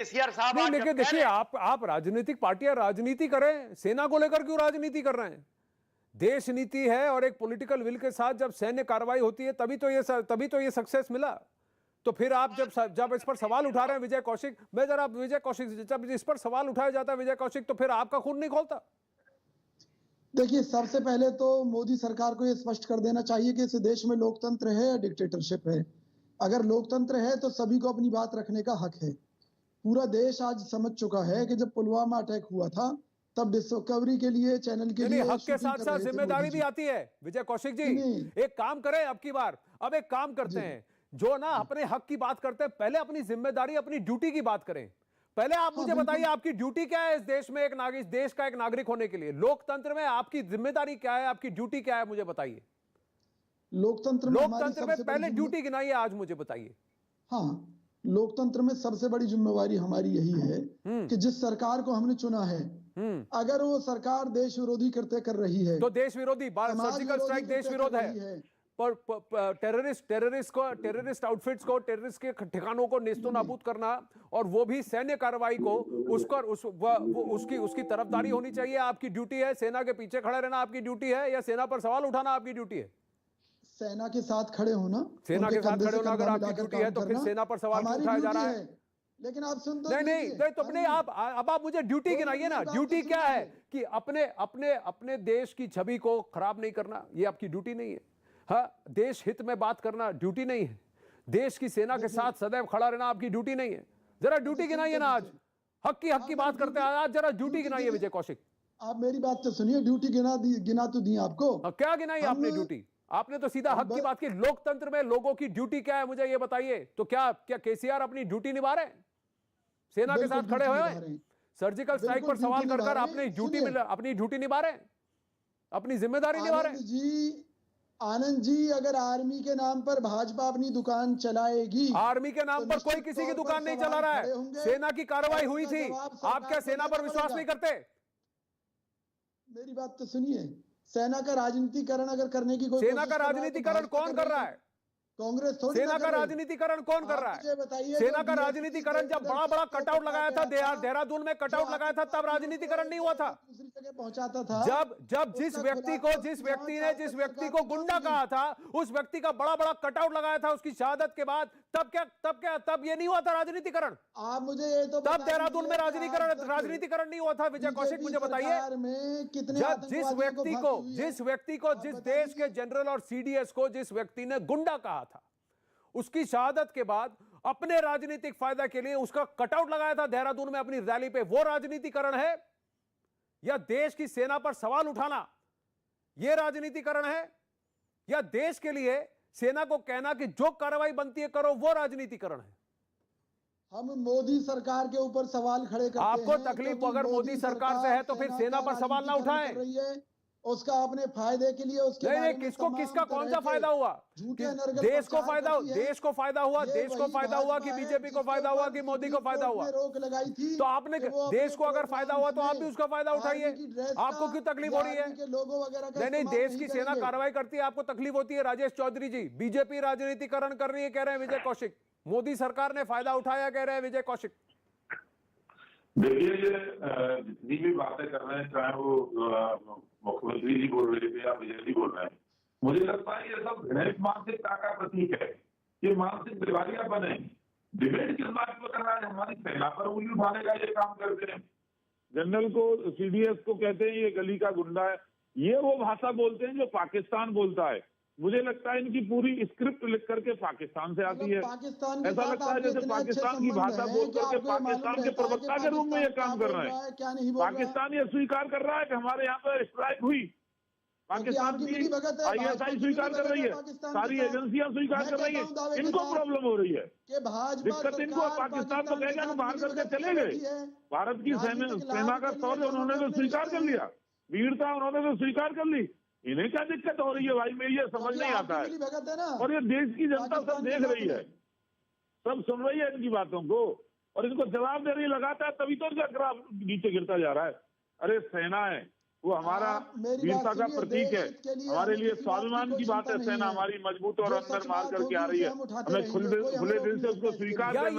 केसीआर साहब नहीं, आज लेकिन जब कह देखिए, रहे हैं आप राजनीतिक पार्टियां राजनीति करें, सेना को लेकर क्यों राजनीति कर रहे हैं? देश नीति है और एक पॉलिटिकल विल के साथ जब सैन्य कार्रवाई होती है तभी तो ये सक्सेस मिला। तो फिर आप जब इस पर सवाल उठा रहे हैं विजय कौशिक, मैं जरा विजय कौशिक, जब इस पर सवाल उठाया जाता है विजय कौशिक, तो फिर आपका खून नहीं खौलता? देखिए, सबसे पहले तो मोदी सरकार को यह स्पष्ट कर देना चाहिए कि इस देश में लोकतंत्र है या डिक्टेटरशिप है। अगर लोकतंत्र है तो सभी को अपनी बात रखने का हक है। पूरा देश आज समझ चुका है कि जब पुलवामा अटैक हुआ था तब डिस्कवरी के लिए, चैनल के लिए हक के साथ साथ जिम्मेदारी भी आती है विजय कौशिक जी। एक काम करें अब की बार, अब एक काम करते हैं, जो ना अपने हक की बात करते हैं, पहले अपनी जिम्मेदारी, अपनी ड्यूटी की बात करें। पहले आप मुझे बताइए, आपकी ड्यूटी क्या है इस देश में, इस देश का एक नागरिक होने के लिए? लोकतंत्र में आपकी जिम्मेदारी क्या है, आपकी ड्यूटी क्या है, मुझे बताइए। लोकतंत्र में पहले ड्यूटी गिनाइए, आज मुझे बताइए। हाँ, लोकतंत्र में सबसे बड़ी जिम्मेवारी हमारी यही है कि जिस सरकार को हमने चुना है, अगर वो सरकार देश विरोधी कृत्य कर रही है तो देश विरोधी, सर्जिकल स्ट्राइक देश विरोध है, पर टेररिस्ट आउटफिट्स को, टेररिस्ट के ठिकानों को नेस्तो नाबूद करना, और वो भी सैन्य कार्रवाई को, उसकी तरफदारी होनी चाहिए। आपकी ड्यूटी है सेना के पीछे खड़े रहना, आपकी ड्यूटी है, या सेना पर सवाल उठाना आपकी ड्यूटी है? सेना के साथ खड़े होना, सेना के साथ खड़े होना अगर आपकी ड्यूटी है तो फिर सेना पर सवाल उठाया जा रहा है। लेकिन आप सुन तो नहीं, तो अपने अब आप मुझे ड्यूटी गिनाइए ना। ड्यूटी क्या है कि अपने देश की छवि को खराब नहीं करना, ये आपकी ड्यूटी नहीं है। हाँ, देश हित में बात करना ड्यूटी नहीं है। देश की सेना के साथ सदैव खड़ा रहना आपकी ड्यूटी नहीं है। जरा ड्यूटी गिनाइए ना। आज हक की बात करते हैं, आज जरा ड्यूटी गिनाइए विजय कौशिक। आप मेरी बात तो सुनिए, ड्यूटी गिना तो दी आपको। क्या गिनाई आपने ड्यूटी? आपने तो सीधा हक की बात की। लोकतंत्र में लोगों की ड्यूटी क्या है, मुझे ये बताइए। तो क्या केसीआर अपनी ड्यूटी निभा रहे हैं? सेना के साथ खड़े हुए सर्जिकल स्ट्राइक पर सवाल कर अपनी ड्यूटी निभा रहे हैं, अपनी जिम्मेदारी निभा रहे हैं। आनंद जी, अगर आर्मी के नाम पर भाजपा अपनी दुकान चलाएगी, आर्मी के नाम पर कोई किसी की दुकान नहीं चला रहा है। सेना की कार्रवाई हुई थी, आप क्या सेना पर विश्वास नहीं करते? मेरी बात तो सुनिए, सेना का राजनीतिकरण अगर करने की कोई, सेना का राजनीतिकरण कौन कर रहा है? कांग्रेस थोड़ी। सेना का राजनीतिकरण कौन कर रहा है? सेना का राजनीतिकरण जब बड़ा कटआउट लगाया था, देहरादून में कटआउट लगाया था, तब राजनीतिकरण नहीं हुआ था। दूसरी जगह पहुंचाता था। जब जिस व्यक्ति को गुंडा कहा था, उस व्यक्ति का बड़ा कटआउट लगाया था उसकी शहादत के बाद, तब ये नहीं हुआ था राजनीतिकरण। आप मुझे ये तो तब देहरादून में राजनीतिकरण नहीं हुआ था। विजय कौशिक, मुझे बताइए, जिस व्यक्ति को जिस देश के जनरल और सीडीएस को जिस व्यक्ति ने गुंडा कहा था, उसकी शहादत के बाद अपने राजनीतिक फायदा के लिए उसका कटआउट लगाया था देहरादून में अपनी रैली पे, वो राजनीतिकरण है? या देश की सेना पर सवाल उठाना यह राजनीतिकरण है? या देश के लिए सेना को कहना कि जो कार्रवाई बनती है करो, वो राजनीतिकरण है? हम मोदी सरकार के ऊपर सवाल खड़े करते हैं। आपको तकलीफ अगर मोदी सरकार से है तो फिर सेना पर सवाल ना उठाएं। उसका अपने फायदे के लिए, उसके नहीं, किसका कौन सा फायदा हुआ? देश को फायदा हुआ कि बीजेपी को फायदा हुआ कि मोदी को फायदा हुआ? रोक लगाई थी। तो आपने, देश को अगर फायदा हुआ तो आप भी उसका फायदा उठाइए। आपको क्यों तकलीफ हो रही है? नहीं, देश की सेना कार्रवाई करती है, आपको तकलीफ होती है। राजेश चौधरी जी, बीजेपी राजनीतिकरण कर रही है कह रहे हैं विजय कौशिक। मोदी सरकार ने फायदा उठाया कह रहे हैं विजय कौशिक। देखिए, ये जितनी भी बातें कर रहे हैं, चाहे वो मुख्यमंत्री जी बोल रहे थे या विजय जी बोल रहे हैं, मुझे लगता है ये सब घृणित मानसिकता का प्रतीक है। ये मानसिक दिवालिया बने। डिबेट किस बात पर कर रहा है? हमारी सेना पर उंगली उठाने का ये काम करते हैं। जनरल को, सीडीएस को कहते हैं ये गली का गुंडा है। ये वो भाषा बोलते हैं जो पाकिस्तान बोलता है। मुझे लगता है इनकी पूरी स्क्रिप्ट लिख करके पाकिस्तान से आती है। ऐसा लगता है जैसे पाकिस्तान की भाषा बोल करके पाकिस्तान के प्रवक्ता के रूप में ये काम कर रहे हैं। पाकिस्तान ये स्वीकार कर रहा है कि हमारे यहाँ पर स्ट्राइक हुई। पाकिस्तान की ISI स्वीकार कर रही है, सारी एजेंसियां स्वीकार कर रही है। इनको प्रॉब्लम हो रही है, दिक्कत इनको। पाकिस्तान तो कहेगा कि बाहर करके चले गए। भारत की सेना का शौर्य उन्होंने तो स्वीकार कर लिया, वीरता उन्होंने तो स्वीकार कर ली। इन्हें क्या दिक्कत हो रही है भाई? मेरी ये समझ नहीं आता है। और ये देश की जनता सब देख रही है, सब सुन रही है इनकी बातों को, और इनको जवाब दे रही है लगातार, तभी तो इनका ग्राफ नीचे गिरता जा रहा है। अरे सेना है, वो हमारा वीरता का प्रतीक है, हमारे लिए स्वाभिमान की बात है। सेना हमारी मजबूत और अंदर मार करके आ रही है, हमें खुले दिल से उसको स्वीकार करना